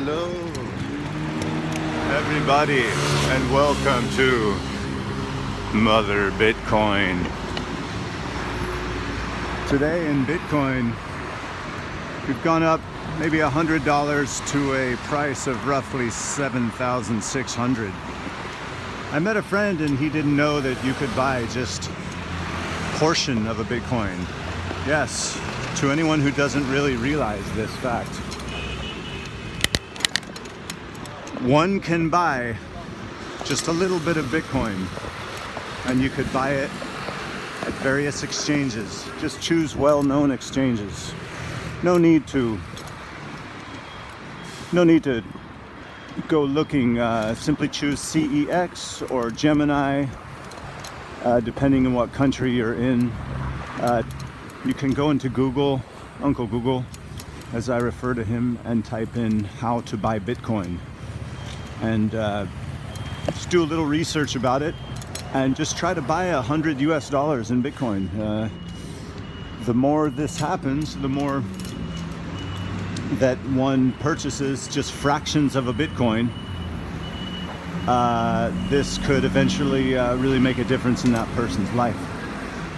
Hello, everybody, and welcome to Mother Bitcoin. Today in Bitcoin, we've gone up maybe $100 to a price of roughly 7,600. I met a friend and he didn't know that you could buy just a portion of a Bitcoin. Yes, to anyone who doesn't really realize this fact. One can buy just a little bit of Bitcoin, and you could buy it at various exchanges. Just choose well-known exchanges. No need to go looking. Simply choose CEX or Gemini, depending on what country you're in. You can go into Google, Uncle Google, as I refer to him, and type in how to buy Bitcoin. And just do a little research about it and just try to buy $100 US in Bitcoin. The more this happens, the more that one purchases just fractions of a Bitcoin, this could eventually really make a difference in that person's life.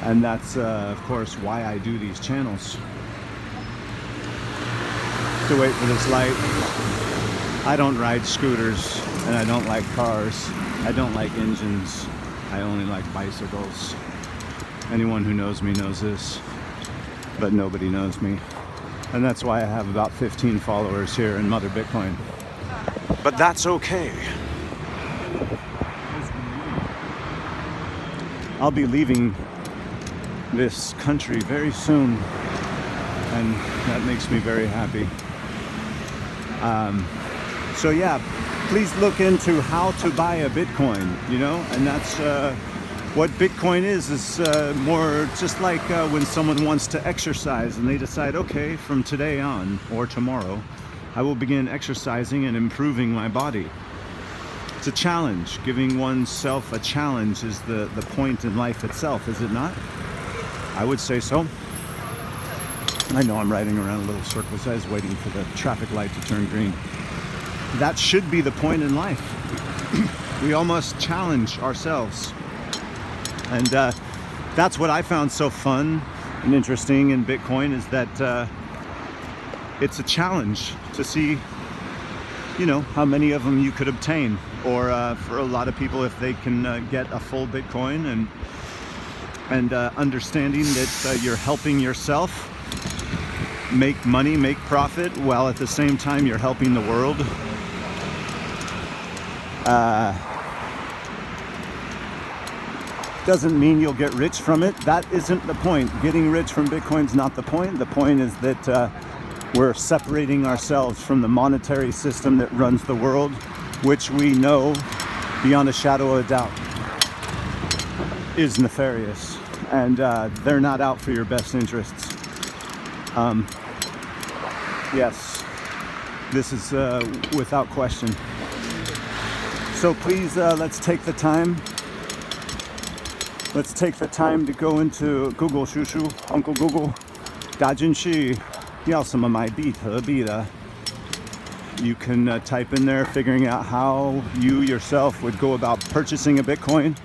And that's, of course, why I do these channels. To wait for this light. I don't ride scooters, and I don't like cars. I don't like engines. I only like bicycles. Anyone who knows me knows this, but nobody knows me. And that's why I have about 15 followers here in Mother Bitcoin. But that's okay. I'll be leaving this country very soon, and that makes me very happy. So yeah, please look into how to buy a Bitcoin, and that's what Bitcoin is more just like when someone wants to exercise and they decide, okay, from today on or tomorrow, I will begin exercising and improving my body. It's a challenge. Giving oneself a challenge is the point in life itself, is it not? I would say so. I know I'm riding around a little circles. I was waiting for the traffic light to turn green. That should be the point in life. We all must challenge ourselves. And that's what I found so fun and interesting in Bitcoin, is that it's a challenge to see, how many of them you could obtain. Or for a lot of people, if they can get a full Bitcoin and understanding that you're helping yourself make money, make profit, while at the same time you're helping the world. Doesn't mean you'll get rich from it. That isn't the point. Getting rich from Bitcoin's not the point. The point is that we're separating ourselves from the monetary system that runs the world, which we know beyond a shadow of a doubt is nefarious, and they're not out for your best interests. Yes, this is without question. So please, let's take the time. Let's take the time to go into Google Shushu, Uncle Google, 打进去要什么买比特币的. You can type in there, figuring out how you yourself would go about purchasing a Bitcoin.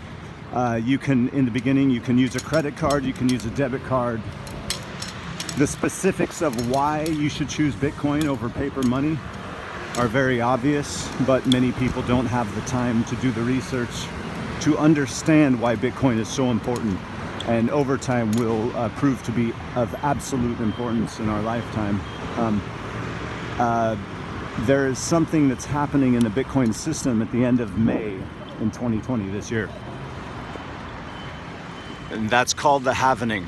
You can, in the beginning, you can use a credit card, you can use a debit card. The specifics of why you should choose Bitcoin over paper money are very obvious, but many people don't have the time to do the research to understand why Bitcoin is so important, and over time will prove to be of absolute importance in our lifetime. There is something that's happening in the Bitcoin system at the end of May in 2020 this year. And that's called the halvening.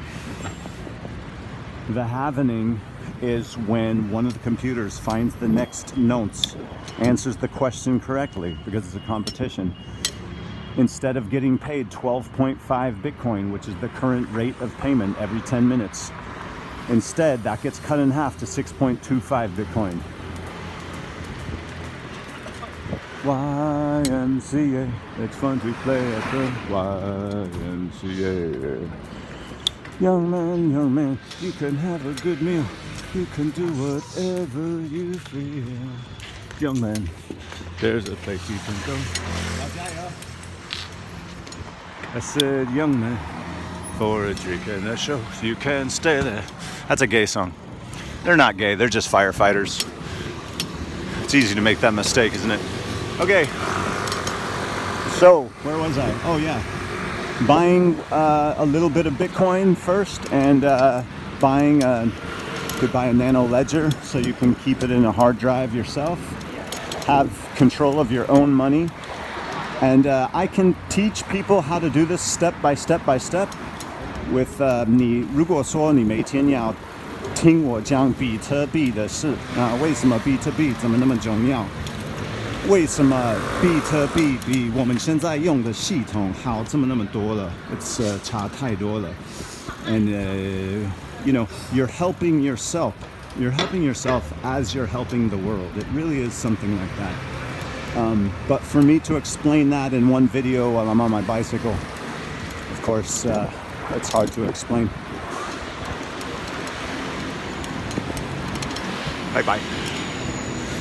The halvening is when one of the computers finds the next nonce, answers the question correctly, because it's a competition. Instead of getting paid 12.5 Bitcoin, which is the current rate of payment every 10 minutes, instead that gets cut in half to 6.25 Bitcoin. YMCA, it's fun to play at the YMCA. Young man, you can have a good meal. You can do whatever you feel. young man, there's a place you can go. I said, young man, for a drink and a show, you can stay there. That's a gay song. They're not gay, they're just firefighters. It's easy to make that mistake, isn't it? Okay. So, where was I? Oh yeah. Buying a little bit of Bitcoin first, and could buy a nano ledger so you can keep it in a hard drive yourself. Have control of your own money. And I can teach people how to do this step by step by step. With 你如果说你每天要听我讲比特币的事啊，为什么比特币怎么那么重要？为什么比特币比我们现在用的系统好这么那么多了？ It's 差太多了。And you know, you're helping yourself. You're helping yourself as you're helping the world. It really is something like that. But for me to explain that in one video while I'm on my bicycle, of course, it's hard to explain. Bye-bye.